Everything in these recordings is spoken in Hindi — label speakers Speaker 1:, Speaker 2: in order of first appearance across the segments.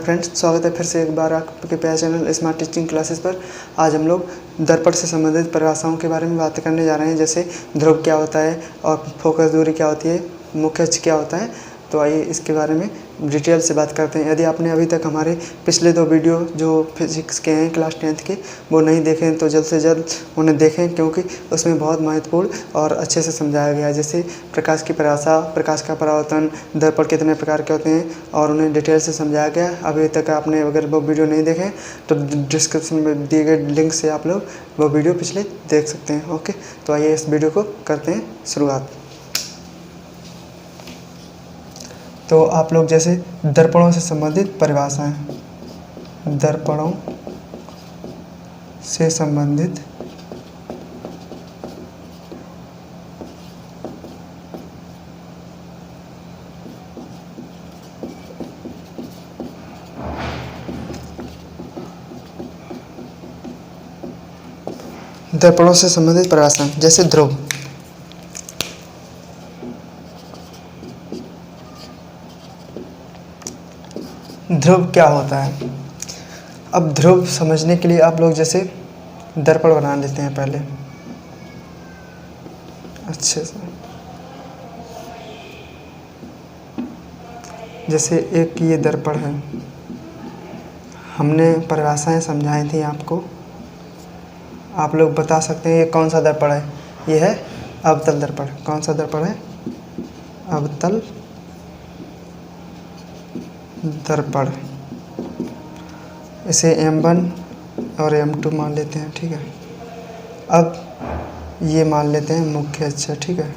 Speaker 1: फ्रेंड्स, स्वागत है फिर से एक बार आपके प्यारे चैनल स्मार्ट टीचिंग क्लासेस पर। आज हम लोग दर्पण से संबंधित परिभाषाओं के बारे में बात करने जा रहे हैं, जैसे ध्रुव क्या होता है और फोकस दूरी क्या होती है, मुख्य अक्ष क्या होता है। तो आइए इसके बारे में डिटेल से बात करते हैं। यदि आपने अभी तक हमारे पिछले 2 वीडियो जो फिजिक्स के हैं क्लास 10th के, वो नहीं देखें तो जल्द से जल्द उन्हें देखें, क्योंकि उसमें बहुत महत्वपूर्ण और अच्छे से समझाया गया है। जैसे प्रकाश की परिभाषा, प्रकाश का परावर्तन, दर्पण कितने प्रकार के होते हैं और उन्हें डिटेल से समझाया गया है। अभी तक आपने अगर वो वीडियो नहीं देखें तो डिस्क्रिप्शन में दिए गए लिंक से आप लोग वो वीडियो पिछले देख सकते हैं। ओके, तो आइए इस वीडियो को करते हैं शुरुआत। तो आप लोग जैसे दर्पणों से संबंधित परिभाषाएं, दर्पणों से संबंधित परिभाषाएं, जैसे ध्रुव। ध्रुव क्या होता है? अब ध्रुव समझने के लिए आप लोग जैसे दर्पण बना लेते हैं पहले अच्छे से। जैसे एक ये दर्पण है, हमने परिभाषाएं समझाई थी आपको। आप लोग बता सकते हैं ये कौन सा दर्पण है। ये है अवतल दर्पण। कौन सा दर्पण है? अवतल दर्पण। इसे M1 और M2 मान लेते हैं, ठीक है। अब ये मान लेते हैं मुख्य अक्ष, ठीक है।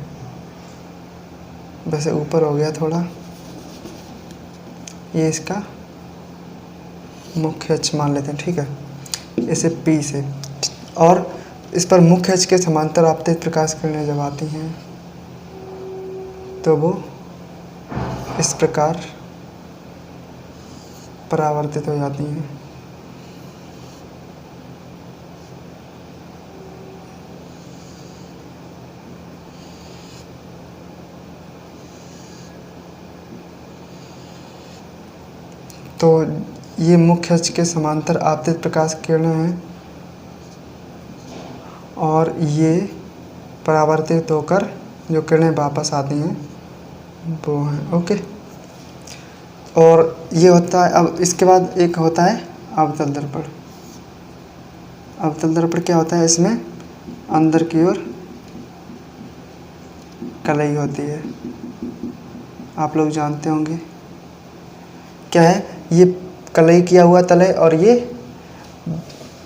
Speaker 1: वैसे ऊपर हो गया थोड़ा, ये इसका मुख्य अक्ष मान लेते हैं, ठीक है। इसे P से, और इस पर मुख्य अक्ष के समांतर आपतित प्रकाश किरणें जब आती हैं तो वो इस प्रकार परावर्तित हो जाती हैं। तो ये मुख्य अक्ष के समांतर आपतित प्रकाश किरणें हैं और ये परावर्तित होकर जो किरणें वापस आती हैं वो हैं। ओके, और ये होता है। अब इसके बाद एक होता है अवतल दर्पण। अवतल दर्पण क्या होता है? इसमें अंदर की ओर कलई होती है, आप लोग जानते होंगे क्या है। ये कलई किया हुआ तल है और ये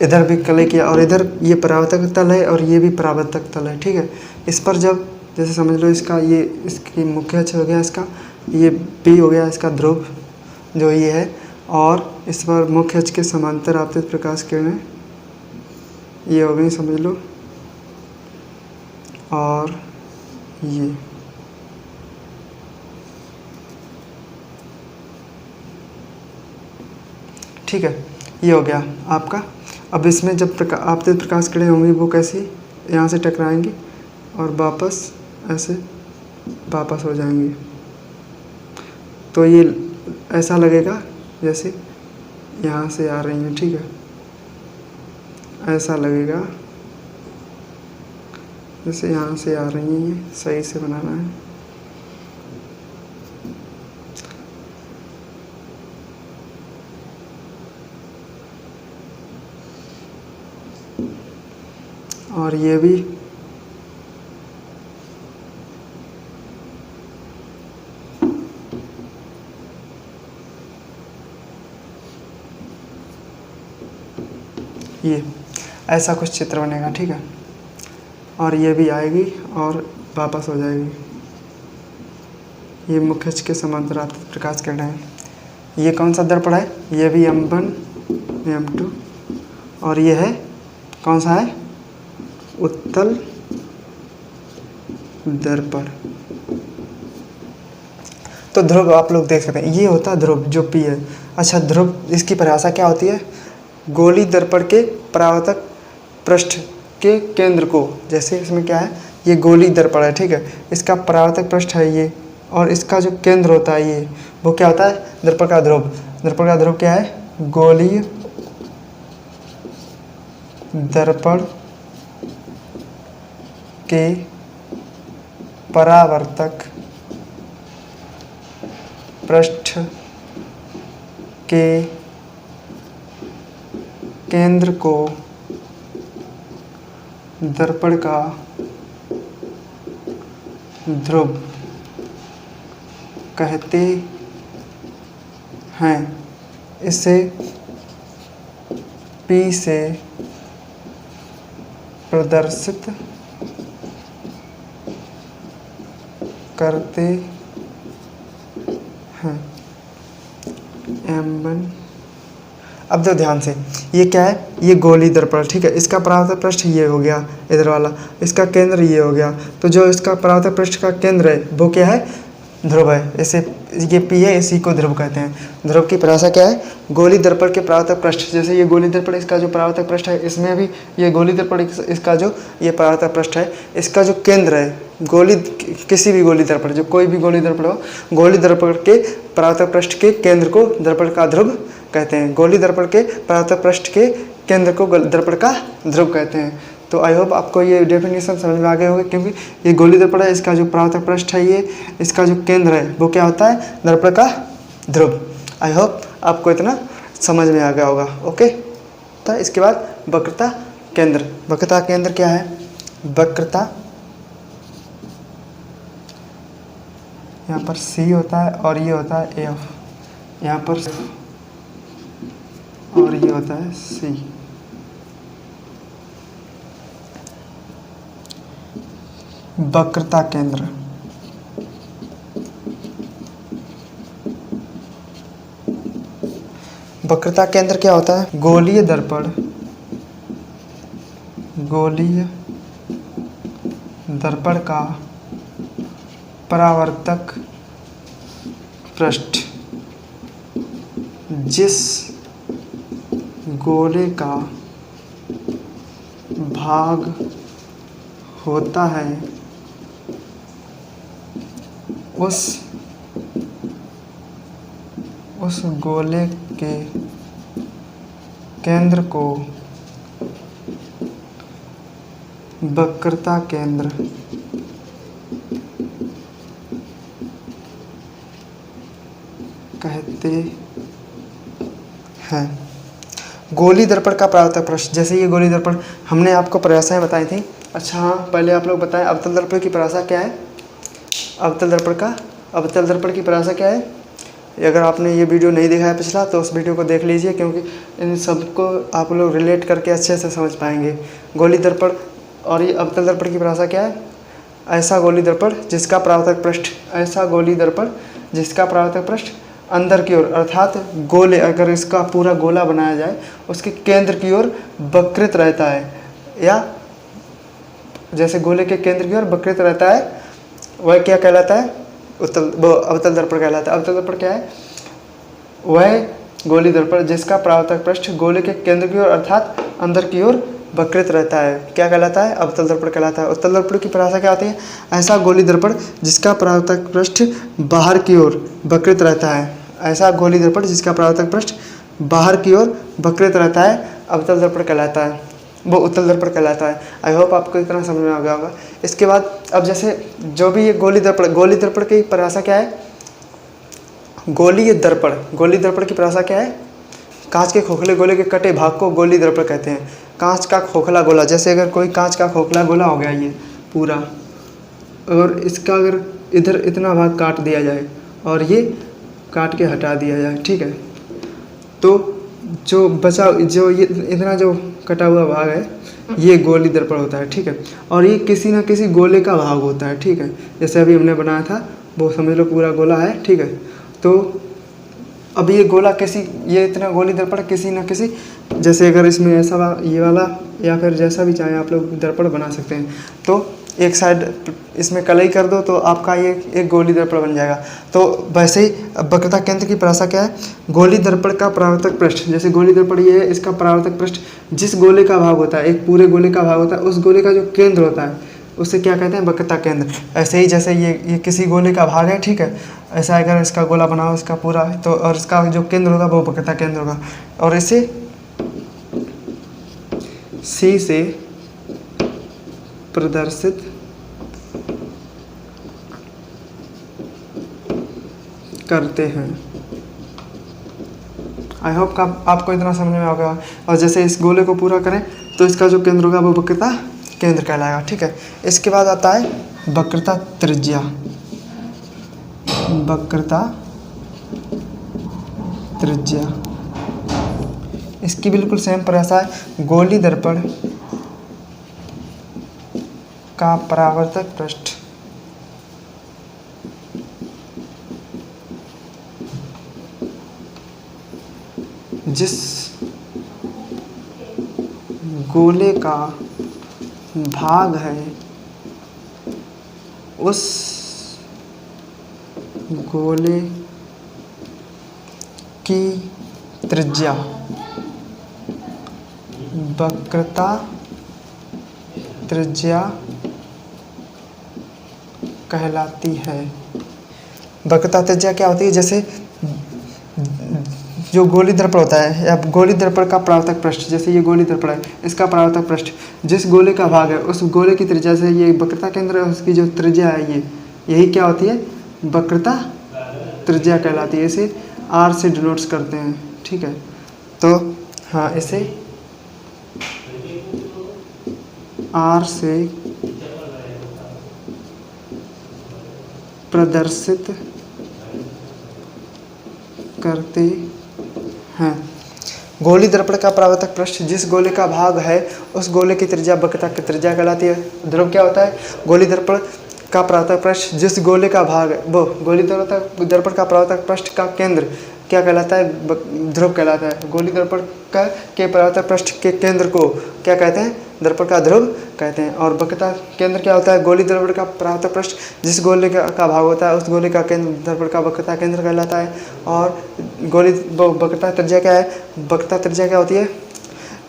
Speaker 1: इधर भी कलई किया, और इधर ये परावर्तक तल है और ये भी परावर्तक तल है, ठीक है। इस पर जब जैसे समझ लो इसका ये इसकी मुख्य अक्ष हो गया, इसका ये P हो गया, इसका ध्रुव जो ये है, और इस पर मुख्य अक्ष के समांतर आपतित प्रकाश किरणें ये हो गई, समझ लो। और ये ठीक है, ये हो गया आपका। अब इसमें जब आपतित प्रकाश किरणें होंगी वो कैसी यहाँ से टकराएंगी और वापस ऐसे वापस हो जाएंगी। तो ये ऐसा लगेगा जैसे यहाँ से आ रही हैं, ठीक है। ऐसा लगेगा जैसे यहाँ से आ रही हैं। ये सही से बनाना है। और ये भी ये ऐसा कुछ चित्र बनेगा, ठीक है। और ये भी आएगी और वापस हो जाएगी। ये मुख्य अक्ष के समांतर आपतित प्रकाश किरणें हैं। ये कौन सा दर्पण है? ये भी M1 M2, और ये है कौन सा है? उत्तल दर्पण। तो ध्रुव आप लोग देख सकते हैं, ये होता है ध्रुव जो P है। अच्छा, ध्रुव इसकी परिभाषा क्या होती है? गोली दर्पण के परावर्तक पृष्ठ के केंद्र को, जैसे इसमें क्या है, ये गोली दर्पण है, ठीक है। इसका परावर्तक पृष्ठ है ये, और इसका जो केंद्र होता है ये, वो क्या होता है? दर्पण का ध्रुव। दर्पण का ध्रुव क्या है? गोलीय दर्पण के परावर्तक पृष्ठ के केंद्र को दर्पण का ध्रुव कहते हैं। इसे P से प्रदर्शित करते हैं। M1। अब तो ध्यान से, ये क्या है? ये गोली दर्पण, ठीक है। इसका परावर्तक पृष्ठ ये हो गया इधर वाला, इसका केंद्र ये हो गया। तो जो इसका परावर्तक पृष्ठ का केंद्र है वो क्या है? ध्रुव है। इसे ये P है, इसी को ध्रुव कहते हैं। ध्रुव की परिभाषा क्या है? गोली दर्पण के परावर्तक पृष्ठ, जैसे ये गोली दर्पण, इसका जो परावर्तक पृष्ठ है, इसमें भी ये गोली दर्पण, इसका जो ये परावर्तक पृष्ठ है, इसका जो केंद्र है, गोली, किसी भी गोली दर्पण, जो कोई भी गोली दर्पण हो, गोली दर्पण के परावर्तक पृष्ठ के केंद्र को दर्पण का ध्रुव कहते हैं। गोली दर्पण के परावर्तक पृष्ठ के केंद्र को दर्पण का ध्रुव कहते हैं। तो आई होप आपको ये डेफिनेशन समझ में आ गए होंगे, क्योंकि ये गोली दर्पण है, इसका जो परावर्तक पृष्ठ है, ये इसका जो केंद्र है वो क्या होता है? दर्पण का ध्रुव। आई होप आपको इतना समझ में आ गया होगा। ओके, तो इसके बाद वक्रता केंद्र। वक्रता केंद्र क्या है? वक्रता, यहाँ पर C होता है और ये होता है F, यहाँ पर और ये होता है C। वक्रता केंद्र, वक्रता केंद्र क्या होता है? गोलीय दर्पण, गोलीय दर्पण का परावर्तक पृष्ठ जिस गोले का भाग होता है उस गोले के केंद्र को वक्रता केंद्र कहते हैं। गोली दर्पण का परावर्तक पृष्ठ, जैसे ये गोली दर्पण, हमने आपको परिभाषाएं बताई थी। अच्छा हाँ, पहले आप लोग बताएं अवतल दर्पण की परिभाषा क्या है? अवतल दर्पण की परिभाषा क्या है? अगर आपने ये वीडियो नहीं देखा है पिछला, तो उस वीडियो को देख लीजिए, क्योंकि इन सबको आप लोग रिलेट करके अच्छे से समझ पाएंगे। गोली दर्पण और ये अवतल दर्पण की परिभाषा क्या है? ऐसा गोली दर्पण जिसका परावर्तक पृष्ठ अंदर की ओर, अर्थात गोले, अगर इसका पूरा गोला बनाया जाए, उसके केंद्र की ओर वक्रित रहता है, या जैसे गोले के केंद्र की ओर वक्रित रहता है, वह क्या कहलाता है? अवतल दर्पण कहलाता है। अवतल दर्पण क्या है? वह गोली दर्पण जिसका परावर्तक पृष्ठ गोले के केंद्र की ओर, अर्थात अंदर की ओर वक्रित रहता है, क्या कहलाता है? अवतल दर्पण कहलाता है। उत्तल दर्पण की परिभाषा क्या होती है? ऐसा गोली दर्पण जिसका परावर्तक पृष्ठ बाहर की ओर वक्रित रहता है, ऐसा गोली दर्पण जिसका परावर्तक पृष्ठ बाहर की ओर वक्रित रहता है, अवतल दर्पण कहलाता है, वो उत्तल दर्पण कहलाता है। आई होप आपको इतना समझ में आ गया होगा। इसके बाद अब जैसे जो भी ये गोली दर्पण की परिभाषा क्या है? गोलीय दर्पण की परिभाषा क्या है? कांच के खोखले गोले के कटे भाग को गोली दर्पण कहते हैं। कांच का खोखला गोला, जैसे अगर कोई कांच का खोखला गोला हो गया ये पूरा, और इसका अगर इधर इतना भाग काट दिया जाए और ये काट के हटा दिया जाए, ठीक है, तो जो बचा, जो ये इतना जो कटा हुआ भाग है, ये गोली दर्पण होता है, ठीक है। और ये किसी ना किसी गोले का भाग होता है, ठीक है। जैसे अभी हमने बनाया था, वो समझ लो पूरा गोला है, ठीक है। तो अब ये गोला ये इतना गोली दर्पण किसी न किसी, जैसे अगर इसमें ऐसा ये वाला या फिर जैसा भी चाहें आप लोग दर्पण बना सकते हैं। तो एक साइड इसमें कलई कर दो तो आपका ये एक गोली दर्पण बन जाएगा। तो वैसे ही वक्रता केंद्र की परिभाषा क्या है? गोली दर्पण का परावर्तक पृष्ठ, जैसे गोली दर्पण ये है, इसका परावर्तक पृष्ठ जिस गोले का भाग होता है, एक पूरे गोले का भाग होता है, उस गोले का जो केंद्र होता है, उसे क्या कहते हैं, वक्रता केंद्र। ऐसे ही जैसे ये किसी गोले का भाग है, ठीक है, ऐसा अगर इसका गोला बनाओ इसका पूरा, तो और इसका जो केंद्र होगा वो वक्रता केंद्र होगा, और इसे सी से प्रदर्शित करते हैं। आई होप का आपको इतना समझ में आ गया। और जैसे इस गोले को पूरा करें तो इसका जो केंद्र होगा वो वक्रता केंद्र कहलाएगा, ठीक है। इसके बाद आता है वक्रता त्रिज्या। वक्रता त्रिज्या इसकी बिल्कुल सेम परिभाषा है, गोली दर्पण का परावर्तक पृष्ठ जिस गोले का भाग है उस गोले की त्रिज्या वक्रता त्रिज्या कहलाती है। वक्रता त्रिज्या क्या होती है, जैसे जो गोली दर्पण होता है या गोली दर्पण का परावर्तक पृष्ठ, जैसे ये गोली दर्पण है, इसका परावर्तक पृष्ठ जिस गोले का भाग है उस गोले की त्रिज्या से, ये वक्रता केंद्र है, उसकी जो त्रिज्या है यही क्या होती है, वक्रता त्रिज्या कहलाती है। इसे आर से डिनोट्स करते हैं, ठीक है। तो हाँ, इसे आर से प्रदर्शित करते हैं। गोली दर्पण का परावर्तक पृष्ठ जिस गोले का भाग है उस गोले की त्रिज्या वक्रता की त्रिज्या कहलाती है। ध्रुव क्या होता है, गोली दर्पण का परावर्तक पृष्ठ जिस गोले का भाग है वो गोली दर्पण का परावर्तक पृष्ठ का केंद्र क्या कहलाता है, ध्रुव कहलाता है। गोली दर्पण के परावर्तक पृष्ठ के केंद्र को क्या कहते हैं, दर्पण का ध्रुव कहते हैं। और वक्रता केंद्र क्या होता है, गोली दर्पण का परावर्तक पृष्ठ जिस गोले का भाग होता है उस गोले का केंद्र दर्पण का वक्रता केंद्र कहलाता है। और गोली वक्रता त्रिज्या क्या है, वक्रता त्रिज्या क्या होती है,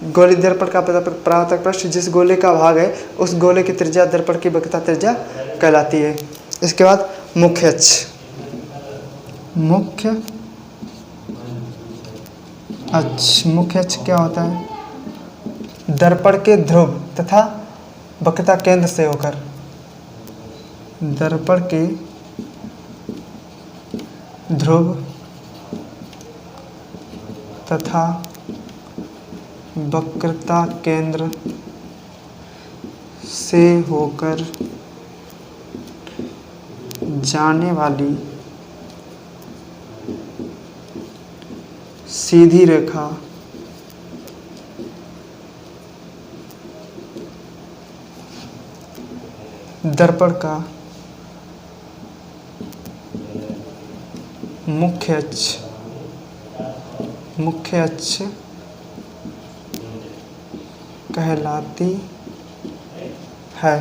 Speaker 1: गोली दर्पण का परावर्तक पृष्ठ जिस गोले का भाग है उस गोले की त्रिज्या दर्पण की वक्रता त्रिज्या कहलाती है। इसके बाद मुख्य अक्ष। मुख्य अक्ष क्या होता है, दर्पण के ध्रुव तथा वक्रता केंद्र से होकर, दर्पण के ध्रुव तथा वक्रता केंद्र से होकर जाने वाली सीधी रेखा दर्पण का मुख्य अक्ष कहलाती है।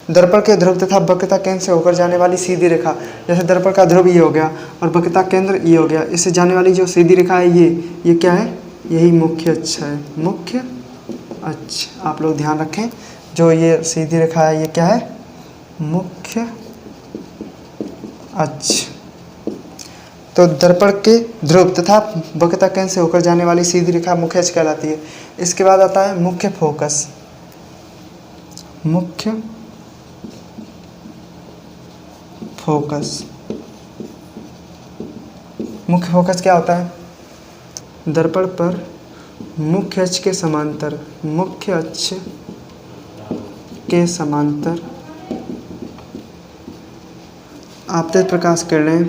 Speaker 1: दर्पण के ध्रुव तथा वक्रता केंद्र से होकर जाने वाली सीधी रेखा, जैसे दर्पण का ध्रुव ये हो गया और वक्रता केंद्र ये हो गया, इससे जाने वाली जो सीधी रेखा है ये क्या है, यही मुख्य अक्ष है। मुख्य अक्ष आप लोग ध्यान रखें, जो ये सीधी रेखा है ये क्या है, मुख्य अक्ष। तो दर्पण के ध्रुव तथा वक्रता केंद्र से होकर जाने वाली सीधी रेखा मुख्य अक्ष कहलाती है। इसके बाद आता है मुख्य फोकस। मुख्य फोकस क्या होता है, दर्पण पर मुख्य अक्ष के समांतर, मुख्य अक्ष के समांतर आपतित प्रकाश किरणें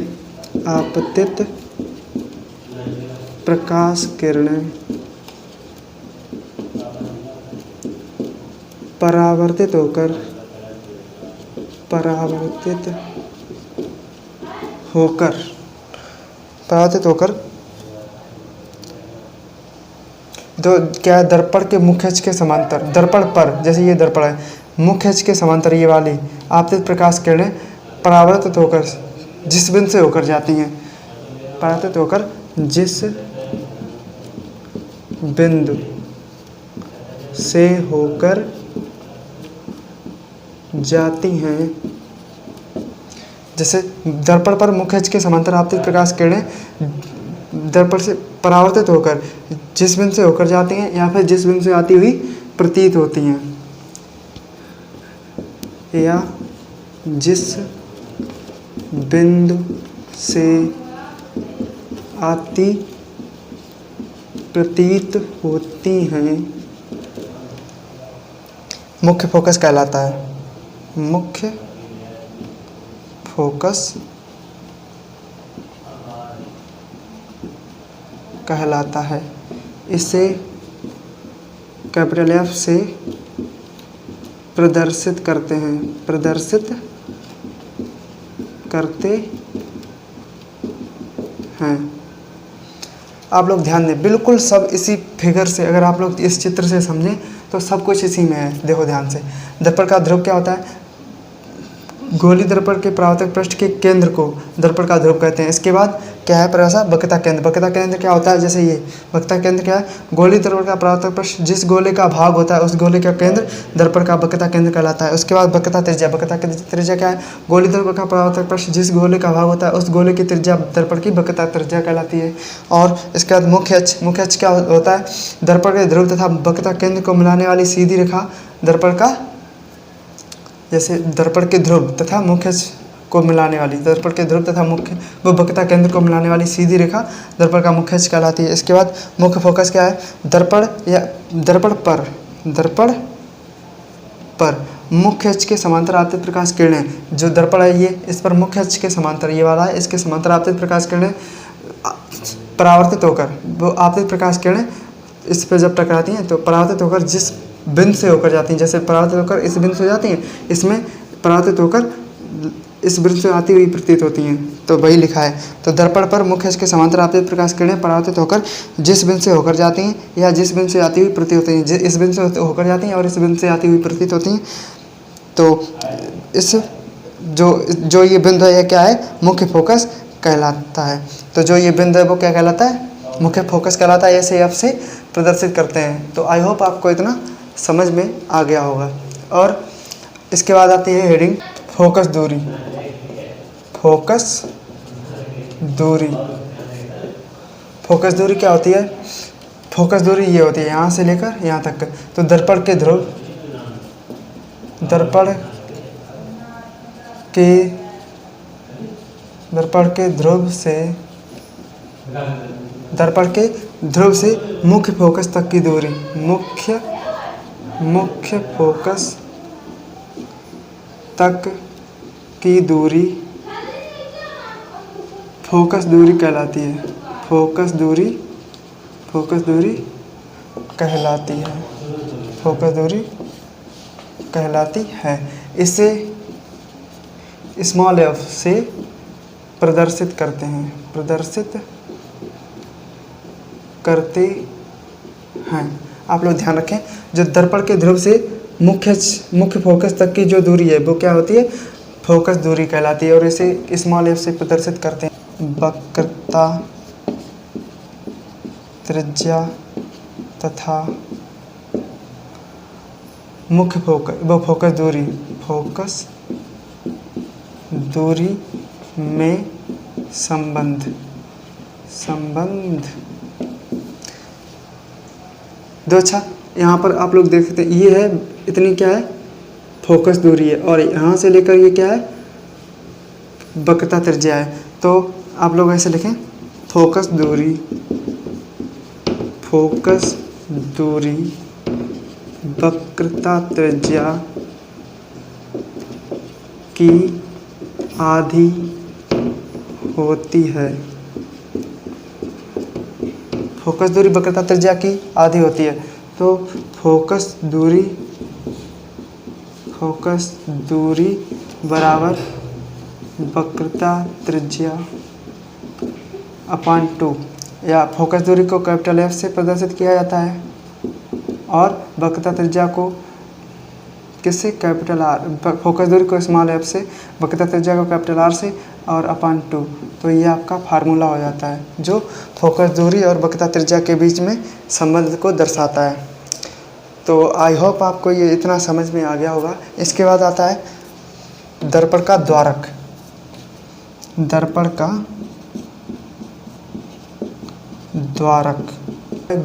Speaker 1: परावर्तित होकर तो क्या है, दर्पण के मुख्य अक्ष के समांतर, दर्पण पर, जैसे ये दर्पण है, मुख्य अक्ष के समांतर ये वाली आपतित प्रकाश किरणें परावर्तित होकर जिस बिंदु से होकर जाती हैं, परावर्तित होकर जिस बिंदु से होकर जाती हैं। जैसे दर्पण पर मुख्य अक्ष के समांतर आपतित प्रकाश किरणें दर्पण से परावर्तित होकर जिस बिंदु से होकर जाती हैं या फिर जिस बिंदु से आती हुई प्रतीत होती हैं, या जिस बिंदु से आती प्रतीत होती हैं, मुख्य फोकस कहलाता है। मुख्य फोकस कहलाता है। इसे कैपिटल एफ से प्रदर्शित करते हैं, प्रदर्शित करते हैं। आप लोग ध्यान दें, बिल्कुल सब इसी फिगर से, अगर आप लोग इस चित्र से समझें तो सब कुछ इसी में है। देखो ध्यान से, दर्पण का ध्रुव क्या होता है? गोली दर्पण के परावर्तक पृष्ठ के केंद्र को दर्पण का ध्रुव कहते हैं। इसके बाद क्या है परिभाषा? वक्रता केंद्र। वक्रता केंद्र क्या होता है? जैसे ये वक्रता केंद्र क्या है? गोली दर्पण का परावर्तक पृष्ठ जिस गोले का भाग होता है उस गोले का केंद्र दर्पण का वक्रता केंद्र कहलाता है। उसके बाद वक्रता त्रिज्या। वक्रता त्रिज्या क्या है? गोली दर्पण का परावर्तक पृष्ठ जिस गोले का भाग होता है उस गोले की त्रिज्या दर्पण की वक्रता त्रिज्या कहलाती है। और इसके बाद मुख्य अक्ष। मुख्य अक्ष क्या होता है? दर्पण के ध्रुव तथा वक्रता केंद्र को मिलाने वाली सीधी रेखा दर्पण का, जैसे दर्पण के ध्रुव तथा मुख्य को मिलाने वाली, दर्पण के ध्रुव तथा मुख्य व वक्रता केंद्र को मिलाने वाली सीधी रेखा दर्पण का मुख्य अक्ष कहलाती है। इसके बाद मुख्य फोकस क्या है? दर्पण या दर्पण पर मुख्य अक्ष के समांतर आपतित प्रकाश किरणें, जो दर्पण है ये, इस पर मुख्य अक्ष के समांतर ये वाला है, इसके समांतर आपतित प्रकाश किरणें परावर्तित होकर, वो आपतित प्रकाश किरणें इस पर जब टकराती हैं तो परावर्तित होकर जिस बिंदु से होकर जाती हैं, जैसे परावर्तित होकर इस बिंदु से जाती हैं, इसमें परावर्तित होकर इस बिंदु से आती हुई प्रतीत होती हैं, तो वही लिखा है। तो दर्पण पर मुख्य अक्ष के समांतर आपतित प्रकाश किरणें परावर्तित होकर जिस बिंदु से होकर जाती हैं या जिस बिंदु से आती हुई प्रतीत होती हैं, इस बिंदु से होकर जाती हैं और इस बिंदु से आती हुई प्रतीत होती हैं। तो इस जो ये बिंदु है, यह क्या है? मुख्य फोकस कहलाता है। तो जो ये बिंदु है वो क्या कहलाता है? मुख्य फोकस कहलाता है। ऐसे एफ से प्रदर्शित करते हैं। तो आई होप आपको इतना समझ में आ गया होगा। और इसके बाद आती है हेडिंग फोकस दूरी। फोकस दूरी। फोकस दूरी क्या होती है? फोकस दूरी ये होती है यहाँ से लेकर यहाँ तक। तो दर्पण के ध्रुव, दर्पण के ध्रुव से मुख्य फोकस तक की दूरी, मुख्य फोकस तक की दूरी फोकस दूरी कहलाती है। फोकस दूरी कहलाती है। फोकस दूरी कहलाती है। इसे स्मॉल एफ से प्रदर्शित करते हैं, प्रदर्शित करते हैं। आप लोग ध्यान रखें, जो दर्पण के ध्रुव से मुख्य फोकस तक की जो दूरी है वो क्या होती है? फोकस दूरी कहलाती है। और इसे स्मॉल एफ से प्रदर्शित करते हैं। वक्रता त्रिज्या तथा मुख्य फोकस दूरी में संबंध दो। अच्छा, यहाँ पर आप लोग देख सकते हैं, ये है इतनी क्या है? फोकस दूरी है। और यहाँ से लेकर ये क्या है? वक्रता त्रिज्या है। तो आप लोग ऐसे लिखें, फोकस दूरी वक्रता त्रिज्या की आधी होती है। फोकस दूरी वक्रता त्रिज्या की आधी होती है। तो फोकस दूरी बराबर वक्रता त्रिज्या अपॉन 2, या फोकस दूरी को कैपिटल एफ से प्रदर्शित किया जाता है और वक्रता त्रिज्या को किससे? Capital R. फोकस दूरी को स्मॉल एफ से, वक्रता त्रिज्या को कैपिटल आर से और अपॉन 2। तो ये आपका फार्मूला हो जाता है जो फोकस दूरी और वक्रता त्रिज्या के बीच में संबंध को दर्शाता है। तो आई होप आपको ये इतना समझ में आ गया होगा। इसके बाद आता है दर्पण का द्वारक, दर्पण का द्वारक।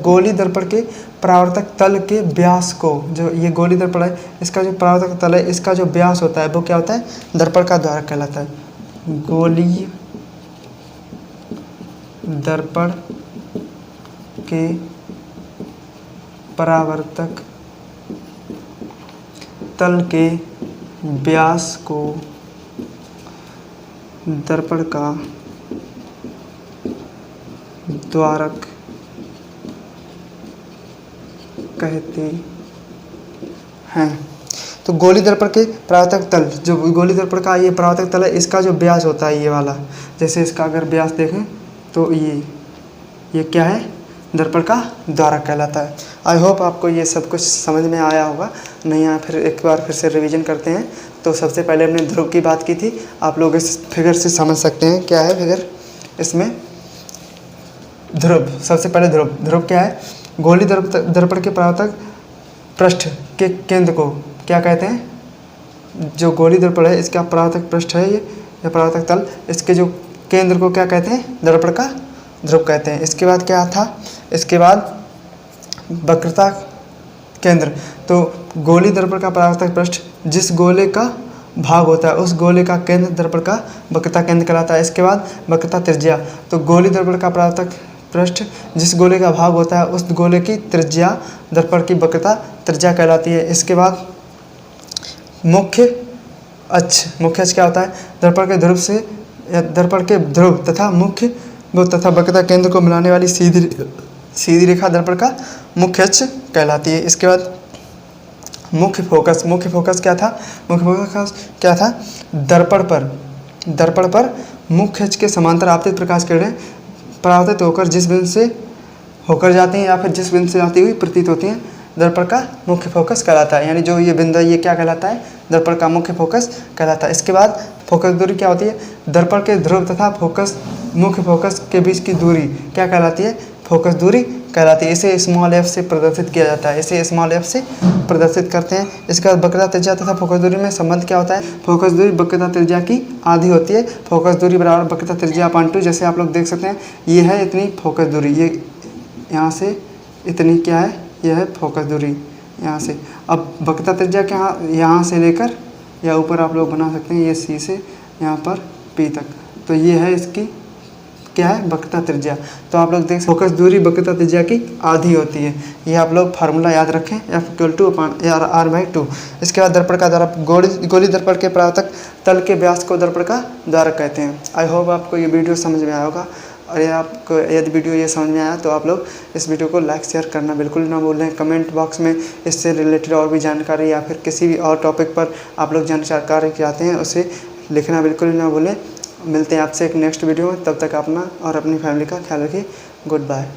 Speaker 1: गोली दर्पण के परावर्तक तल के व्यास को, जो ये गोली दर्पण है इसका जो परावर्तक तल है इसका जो व्यास होता है वो क्या होता है, दर्पण का द्वारक कहलाता है। गोली दर्पण के परावर्तक तल के व्यास को दर्पण का द्वारक कहते हैं। तो गोली दर्पण के परावर्तक तल, जो गोली दर्पण का ये परावर्तक तल है इसका जो व्यास होता है ये वाला, जैसे इसका अगर व्यास देखें तो ये क्या है, दर्पण का द्वारक कहलाता है। आई होप आपको ये सब कुछ समझ में आया होगा, नहीं आया फिर एक बार फिर से रिवीजन करते हैं। तो सबसे पहले हमने ध्रुव की बात की थी, आप लोग इस फिगर से समझ सकते हैं क्या है फिगर। इसमें ध्रुव, सबसे पहले ध्रुव क्या है, गोली दर्पण के परावर्तक पृष्ठ के केंद्र को क्या कहते हैं, जो गोली दर्पण है इसका परावर्तक पृष्ठ है ये परावर्तक तल, इसके जो केंद्र को क्या कहते हैं, दर्पण का ध्रुव कहते हैं। इसके बाद क्या था, इसके बाद वक्रता केंद्र, तो गोली दर्पण का परावर्तक पृष्ठ जिस गोले का भाग होता है उस गोले का केंद्र दर्पण का वक्रता केंद्र कहलाता है। इसके बाद वक्रता त्रिज्या, तो गोली दर्पण का परावर्तक पृष्ठ जिस गोले का भाग होता है उस गोले की त्रिज्या दर्पण की वक्रता त्रिज्या कहलाती है। इसके बाद मुख्य अक्ष क्या होता है, दर्पण के ध्रुव से दर्पण के ध्रुव तथा मुख्य तथा वक्रता केंद्र को मिलाने वाली सीधी रेखा दर्पण का मुख्य अक्ष कहलाती है। इसके बाद मुख्य फोकस क्या था, क्या था, दर्पण पर मुख्य अक्ष के समांतर आपतित प्रकाश किरणें परावर्तित होकर जिस बिंदु से होकर जाती हैं या फिर जिस बिंदु से आती हुई प्रतीत होती हैं दर्पण का मुख्य फोकस कहलाता है। यानी जो ये बिंदु है ये क्या कहलाता है, दर्पण का मुख्य फोकस कहलाता है। इसके बाद फोकस दूरी क्या होती है, दर्पण के ध्रुव तथा मुख्य फोकस के बीच की दूरी क्या कहलाती है, फोकस दूरी कहलाती है। इसे स्मॉल एफ से प्रदर्शित किया जाता है, इसे स्मॉल एफ से प्रदर्शित करते हैं। इसके बाद वक्रता त्रिज्या तथा फोकस दूरी में संबंध क्या होता है, फोकस दूरी वक्रता त्रिज्या की आधी होती है, फोकस दूरी बराबर वक्रता त्रिज्या अपॉन 2। जैसे आप लोग देख सकते हैं ये है इतनी फोकस दूरी, ये यहाँ से इतनी क्या है, यह है फोकस दूरी यहाँ से। अब वक्रता त्रिज्या क्या, यहाँ से लेकर या ऊपर आप लोग बना सकते हैं, ये सी से यहाँ पर पी तक, तो ये है इसकी क्या है, वक्रता त्रिज्या। तो आप लोग देख फोकस दूरी वक्रता त्रिज्या की आधी होती है। ये आप लोग फार्मूला याद रखें, F=R/2। इसके बाद दर्पण का द्वारक, गोली दर्पण के परावर्तक तल के व्यास को दर्पण का द्वारक कहते हैं। आई होप आपको ये वीडियो समझ में आया होगा, और आपको यदि वीडियो ये समझ में आया तो आप लोग इस वीडियो को लाइक शेयर करना बिल्कुल ना भूलें। कमेंट बॉक्स में इससे रिलेटेड और भी जानकारी या फिर किसी भी और टॉपिक पर आप लोग जानकारी चाहते हैं उसे लिखना बिल्कुल ना भूलें। मिलते हैं आपसे एक नेक्स्ट वीडियो में, तब तक अपना और अपनी फैमिली का ख्याल रखिए। Good bye.